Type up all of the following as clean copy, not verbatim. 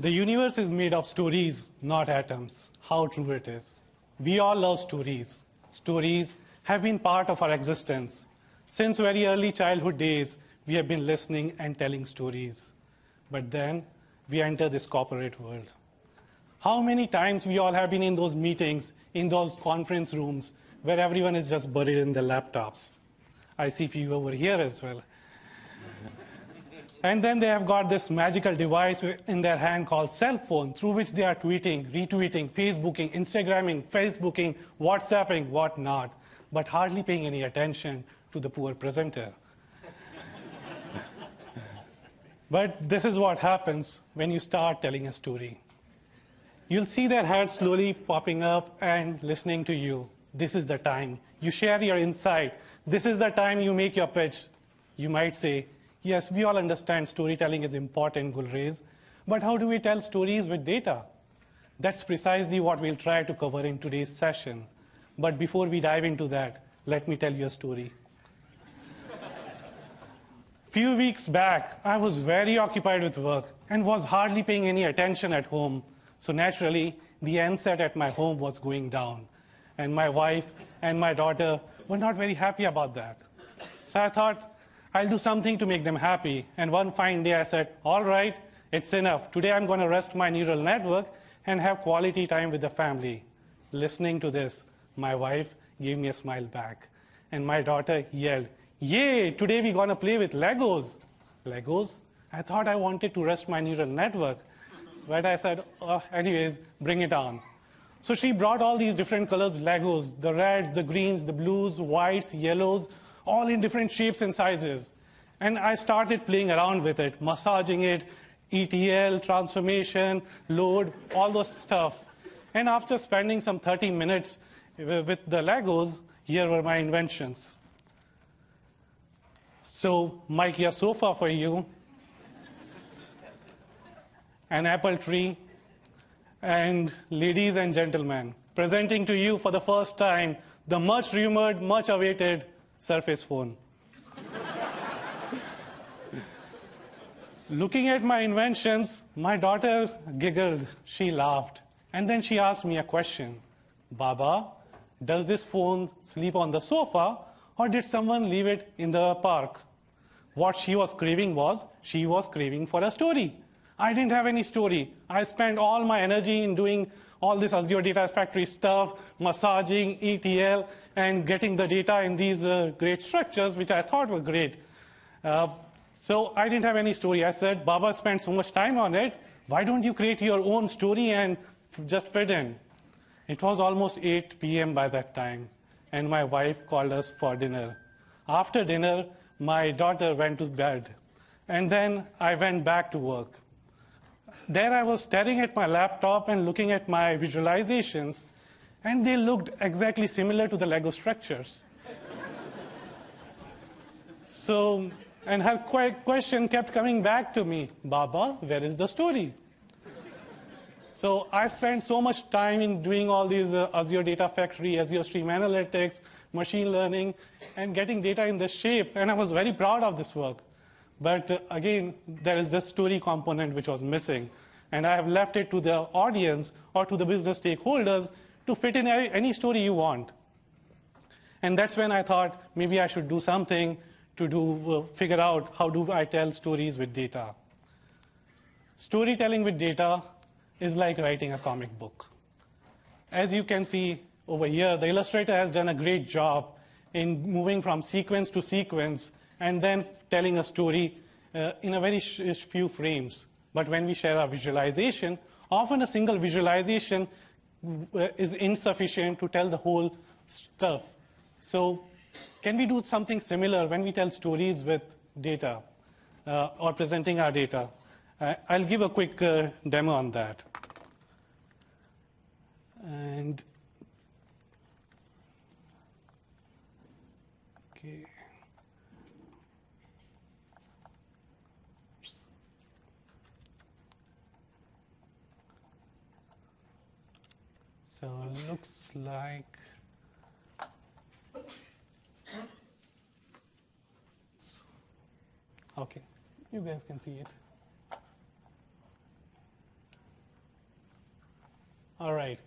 The universe is made of stories, not atoms. How true it is. We all love stories. Stories have been part of our existence. Since very early childhood days, we have been listening and telling stories. But then we enter this corporate world. How many times we all have been in those meetings, in those conference rooms, where everyone is just buried in their laptops. I see few over here as well. And then they have got this magical device in their hand called cell phone, through which they are tweeting, retweeting, Facebooking, Instagramming, Facebooking, WhatsApping, whatnot, but hardly paying any attention to the poor presenter. But this is what happens when you start telling a story. You'll see their heads slowly popping up and listening to you. This is the time. You share your insight. This is the time you make your pitch. You might say, yes, we all understand storytelling is important, Gulrez, but how do we tell stories with data? That's precisely what we'll try to cover in today's session. But before we dive into that, let me tell you a story. Few weeks back, I was very occupied with work and was hardly paying any attention at home. So naturally, the NSAT at my home was going down. And my wife and my daughter were not very happy about that. So I thought, I'll do something to make them happy. And one fine day I said, all right, it's enough. Today I'm going to rest my neural network and have quality time with the family. Listening to this, my wife gave me a smile back. And my daughter yelled, yay, today we're going to play with Legos. Legos? I thought I wanted to rest my neural network. But I said, oh, anyways, bring it on. So she brought all these different colors Legos, the reds, the greens, the blues, whites, yellows, all in different shapes and sizes. And I started playing around with it, massaging it, ETL, transformation, load, all those stuff. And after spending some 30 minutes with the Legos, here were my inventions. So, my IKEA sofa for you, an apple tree, and ladies and gentlemen, presenting to you for the first time the much rumored, much awaited Surface phone. Looking at my inventions, my daughter giggled, she laughed, and then she asked me a question. Baba, does this phone sleep on the sofa, or did someone leave it in the park? What she was craving was, she was craving for a story. I didn't have any story. I spent all my energy in doing all this Azure Data Factory stuff, massaging, ETL, and getting the data in these great structures, which I thought were great. So I didn't have any story. I said, Baba spent so much time on it. Why don't you create your own story and just fit in? It was almost 8 p.m. by that time, and my wife called us for dinner. After dinner, my daughter went to bed, and then I went back to work. There I was staring at my laptop and looking at my visualizations, and they looked exactly similar to the Lego structures. So, and her question kept coming back to me, Baba, where is the story? So I spent so much time in doing all these Azure Data Factory, Azure Stream Analytics, machine learning, and getting data in this shape, and I was very proud of this work. But again, there is this story component which was missing. And I have left it to the audience or to the business stakeholders to fit in any story you want. And that's when I thought maybe I should do something to figure out how do I tell stories with data. Storytelling with data is like writing a comic book. As you can see over here, the illustrator has done a great job in moving from sequence to sequence and then telling a story in a very few frames. But when we share our visualization, often a single visualization is insufficient to tell the whole stuff. So can we do something similar when we tell stories with data or presenting our data? I'll give a quick demo on that. And okay. So it looks like okay, you guys can see it. All right.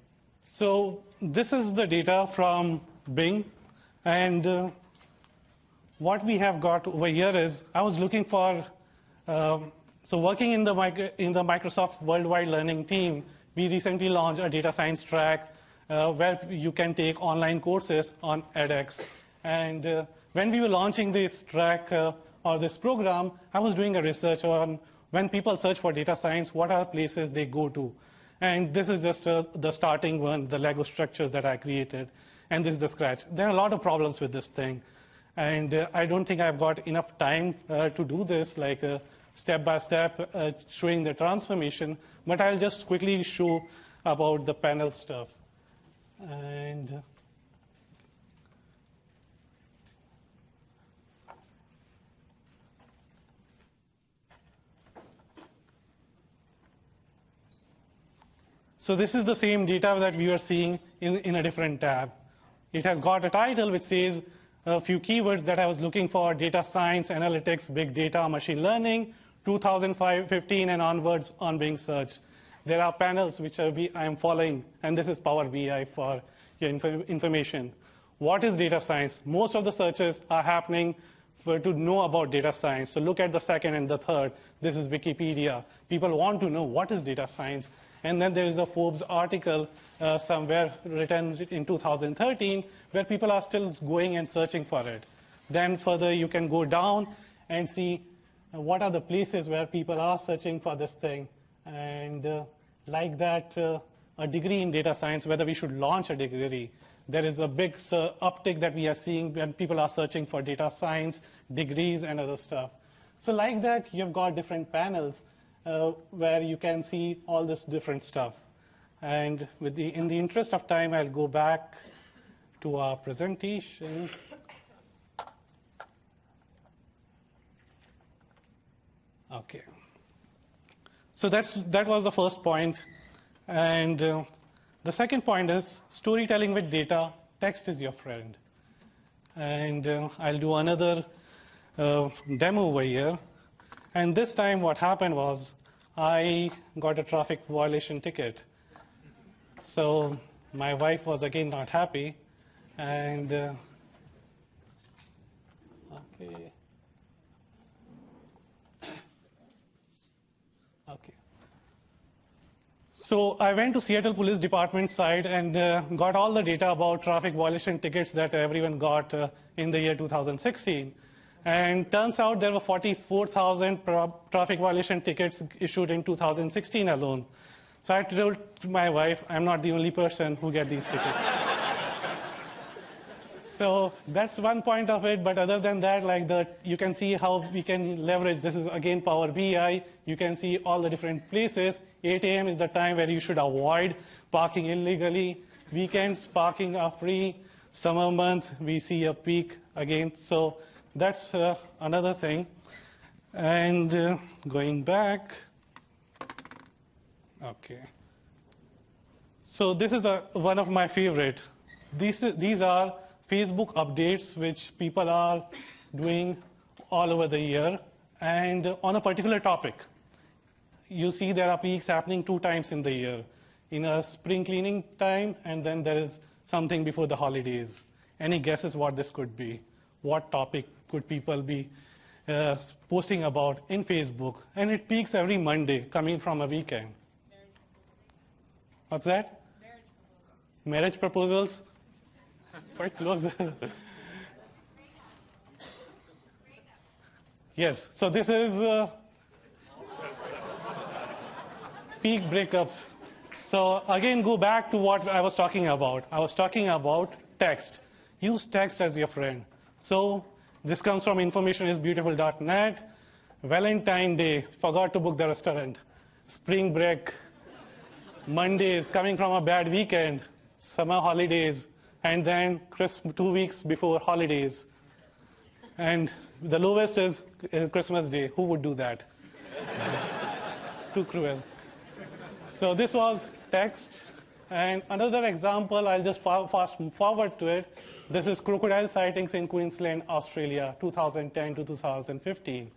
So this is the data from Bing. And what we have got over here is, I was looking for, so working in the Microsoft Worldwide Learning team, we recently launched a data science track where you can take online courses on edX. And when we were launching this track or this program, I was doing a research on when people search for data science, what are places they go to. And this is just the starting one, the Lego structures that I created. And this is the scratch. There are a lot of problems with this thing. And I don't think I've got enough time to do this, like step by step, showing the transformation. But I'll just quickly show about the panel stuff. And so this is the same data that we were seeing in a different tab. It has got a title which says a few keywords that I was looking for: data science, analytics, big data, machine learning, 2015 and onwards on Bing search. There are panels which I am following, and this is Power BI for your information. What is data science? Most of the searches are happening to know about data science. So look at the second and the third. This is Wikipedia. People want to know what is data science. And then there is a Forbes article somewhere written in 2013 where people are still going and searching for it. Then further, you can go down and see what are the places where people are searching for this thing. And like that, a degree in data science, whether we should launch a degree. There is a big uptick that we are seeing when people are searching for data science, degrees, and other stuff. So like that, you've got different panels where you can see all this different stuff. And in the interest of time, I'll go back to our presentation. Okay. So that was the first point. And the second point is storytelling with data. Text is your friend. And I'll do another demo over here. And this time what happened was I got a traffic violation ticket. So my wife was again not happy. And okay. So I went to Seattle Police Department site and got all the data about traffic violation tickets that everyone got in the year 2016. And turns out there were 44,000 traffic violation tickets issued in 2016 alone. So I told my wife, I'm not the only person who get these tickets. So that's one point of it. But other than that, you can see how we can leverage. This is, again, Power BI. You can see all the different places. 8 a.m. is the time where you should avoid parking illegally. Weekends, parking are free. Summer months, we see a peak again. So that's another thing. And going back, okay. So this is one of my favorite. These are Facebook updates which people are doing all over the year and on a particular topic. You see there are peaks happening 2 times in the year. In a spring cleaning time, and then there is something before the holidays. Any guesses what this could be? What topic could people be posting about in Facebook? And it peaks every Monday, coming from a weekend. What's that? Marriage proposals. Quite close. Yes, so this is peak breakup. So again, go back to what I was talking about. I was talking about text. Use text as your friend. So this comes from informationisbeautiful.net. Valentine's Day, forgot to book the restaurant. Spring break, Mondays, coming from a bad weekend, summer holidays, and then 2 weeks before holidays. And the lowest is Christmas Day. Who would do that? Too cruel. So this was text. And another example, I'll just fast forward to it. This is crocodile sightings in Queensland, Australia, 2010 to 2015.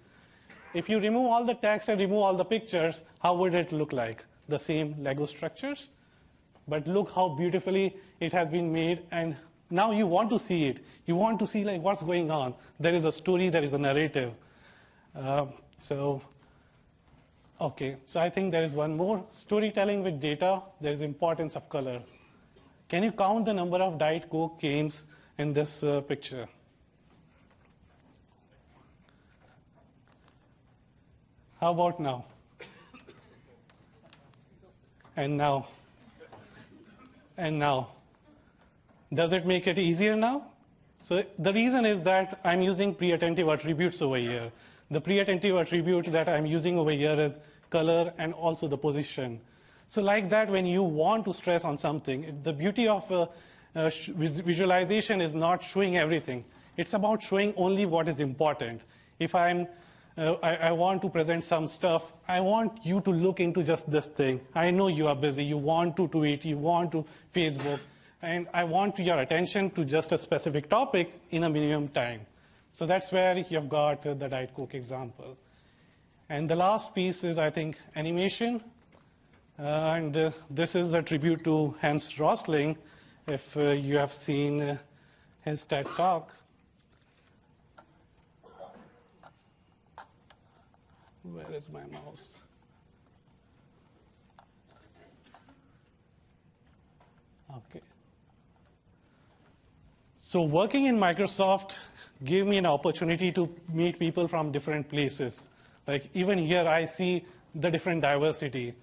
If you remove all the text and remove all the pictures, how would it look like? The same Lego structures? but look how beautifully it has been made, and now you want to see it. You want to see like what's going on. There is a story, there is a narrative. Okay, so I think there is one more. Storytelling with data, there is importance of color. Can you count the number of Diet Coke cans in this picture? How about now? And now? And now? Does it make it easier now? So the reason is that I'm using pre-attentive attributes over here. The pre-attentive attribute that I'm using over here is color and also the position. So like that, when you want to stress on something, the beauty of visualization is not showing everything. It's about showing only what is important. If I want to present some stuff, I want you to look into just this thing. I know you are busy, you want to tweet, you want to Facebook, and I want your attention to just a specific topic in a minimum time. So that's where you've got the Diet Coke example. And the last piece is, I think, animation. This is a tribute to Hans Rosling, if you have seen his TED Talk. Where is my mouse? Okay. So working in Microsoft gave me an opportunity to meet people from different places. Like even here, I see the different diversity.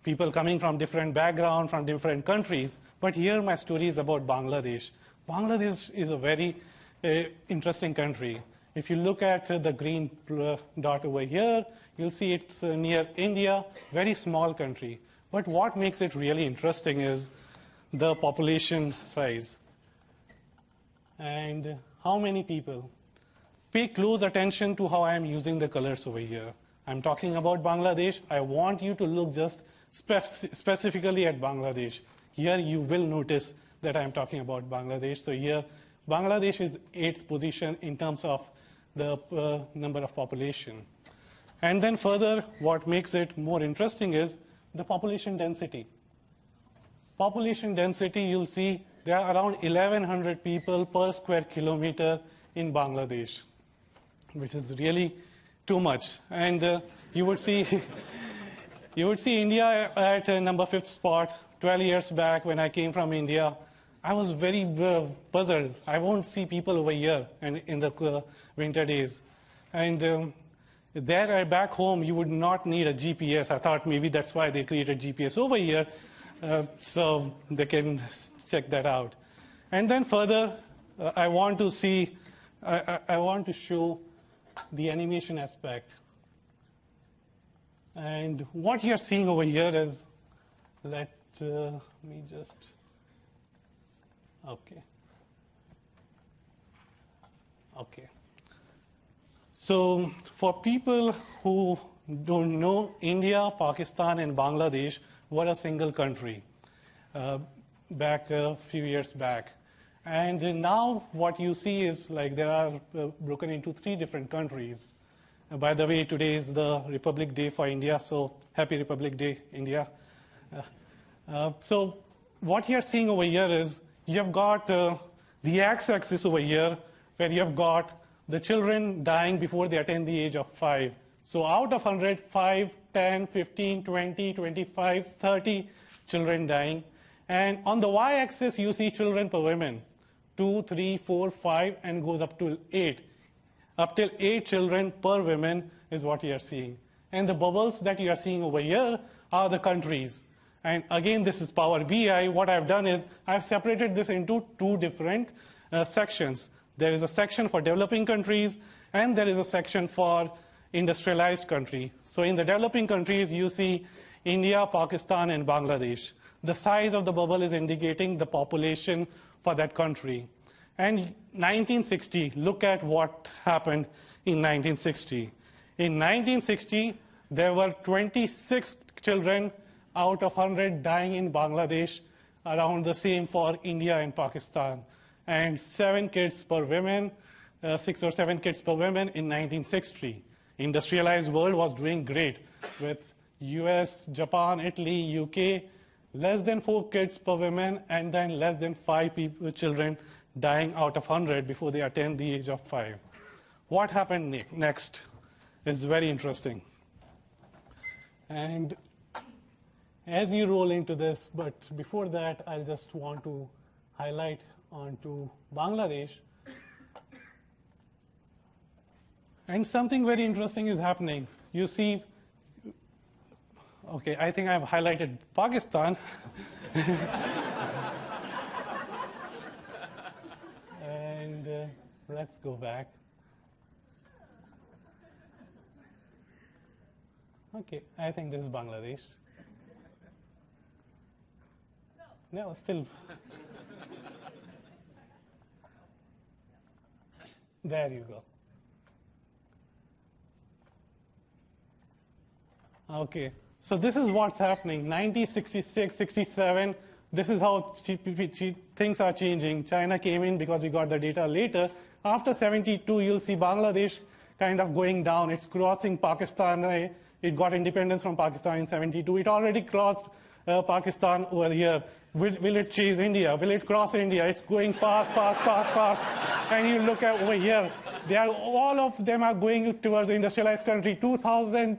People coming from different backgrounds, from different countries. But here my story is about Bangladesh. Bangladesh is a very interesting country. If you look at the green dot over here, you'll see it's near India, very small country. But what makes it really interesting is the population size. And how many people? Pay close attention to how I'm using the colors over here. I'm talking about Bangladesh. I want you to look just specifically at Bangladesh. Here you will notice that I'm talking about Bangladesh. So here, Bangladesh is 8th position in terms of the number of population. And then further, what makes it more interesting is the population density. Population density, you'll see there are around 1,100 people per square kilometer in Bangladesh, which is really too much. And you would see India at number 5th spot. 12 years back when I came from India, I was very puzzled. I won't see people over here and in the winter days. And there back home, you would not need a GPS. I thought maybe that's why they created GPS over here, so they can check that out. And then further, I want to show the animation aspect. And what you're seeing over here is, let me just, okay. So for people who don't know, India, Pakistan, and Bangladesh were a single country back a few years back. And now what you see is like they are broken into 3 different countries. By the way, today is the Republic Day for India, so happy Republic Day, India. So what you're seeing over here is you've got the x-axis over here where you've got the children dying before they attain the age of 5. So out of 100, 5, 10, 15, 20, 25, 30 children dying. And on the y-axis, you see children per woman, 2, 3, 4, 5, and goes up to 8. Up till 8 children per woman is what you are seeing. And the bubbles that you are seeing over here are the countries. And again, this is Power BI. What I've done is I've separated this into 2 different sections. There is a section for developing countries, and there is a section for industrialized country. So in the developing countries, you see India, Pakistan, and Bangladesh. The size of the bubble is indicating the population for that country. And 1960, look at what happened in 1960. In 1960, there were 26 children out of 100 dying in Bangladesh, around the same for India and Pakistan. And 7 kids per woman, 6 or 7 kids per woman in 1960. Industrialized world was doing great with US, Japan, Italy, UK less than 4 kids per woman, and then less than 5 children dying out of 100 before they attain the age of 5. What happened next is very interesting. And as you roll into this, but before that, I'll just want to highlight onto Bangladesh. And something very interesting is happening. You see, okay, I think I've highlighted Pakistan. And let's go back. Okay, I think this is Bangladesh. No, still. There you go. Okay, so this is what's happening. 90, 66, 67, this is how things are changing. China came in because we got the data later. After 72, you'll see Bangladesh kind of going down. It's crossing Pakistan. It got independence from Pakistan in 72. It already crossed Pakistan over here. Will it chase India? Will it cross India? It's going fast, fast, fast, fast. And you look at over here, all of them are going towards the industrialized country. 2000,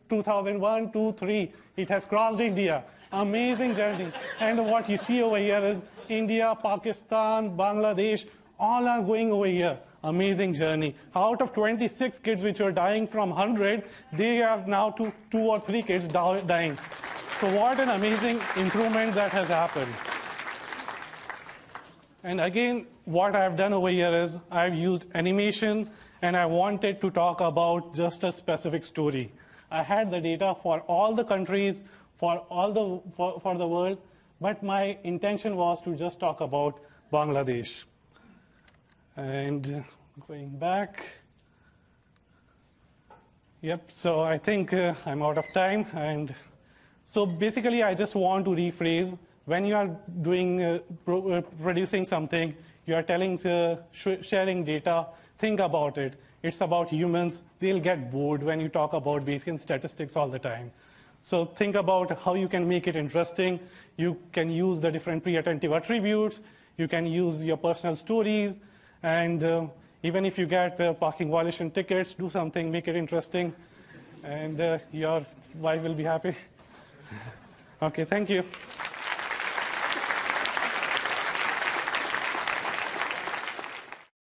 2001, 2, 3, it has crossed India. Amazing journey. And what you see over here is India, Pakistan, Bangladesh, all are going over here. Amazing journey. Out of 26 kids which were dying from 100, they are now two or three kids dying. So what an amazing improvement that has happened. And again, what I've done over here is I've used animation, and I wanted to talk about just a specific story. I had the data for all the countries, for the world, but my intention was to just talk about Bangladesh. And going back. Yep, so I think I'm out of time. And so basically, I just want to rephrase. When you are doing, producing something, you are telling, sharing data, think about it. It's about humans. They'll get bored when you talk about Bayesian statistics all the time. So think about how you can make it interesting. You can use the different pre-attentive attributes. You can use your personal stories. And even if you get parking violation tickets, do something, make it interesting. And your wife will be happy. Okay, thank you.